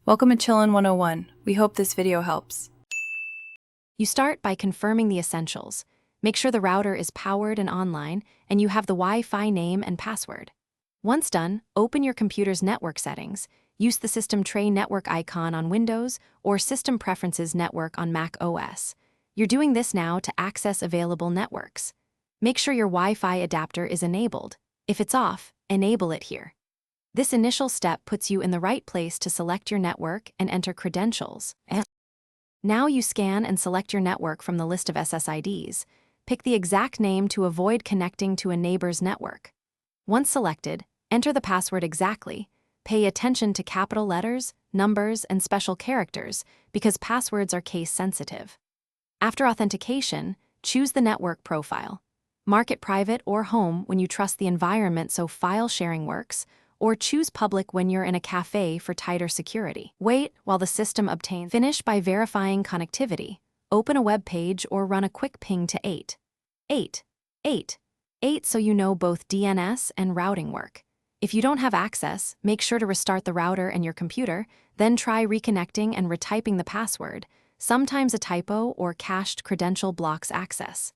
Welcome to Chillin' 101. We hope this video helps. You start by confirming the essentials. Make sure the router is powered and online, and you have the Wi-Fi name and password. Once done, open your computer's network settings. Use the System Tray Network icon on Windows or System Preferences Network on macOS. You're doing this now to access available networks. Make sure your Wi-Fi adapter is enabled. If it's off, enable it here. This initial step puts you in the right place to select your network and enter credentials. Now you scan and select your network from the list of SSIDs. Pick the exact name to avoid connecting to a neighbor's network. Once selected, enter the password exactly. Pay attention to capital letters, numbers, and special characters because passwords are case-sensitive. After authentication, choose the network profile. Mark it private or home when you trust the environment so file sharing works, or choose public when you're in a cafe for tighter security. Wait while the system obtains. Finish by verifying connectivity. Open a web page or run a quick ping to 8 so you know both DNS and routing work. If you don't have access, make sure to restart the router and your computer, then try reconnecting and retyping the password. Sometimes a typo or cached credential blocks access.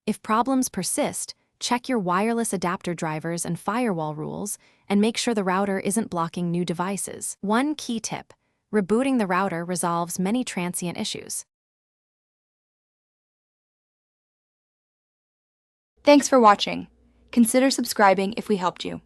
If problems persist, check your wireless adapter drivers and firewall rules, and make sure the router isn't blocking new devices. One key tip: rebooting the router resolves many transient issues. Thanks for watching. Consider subscribing if we helped you.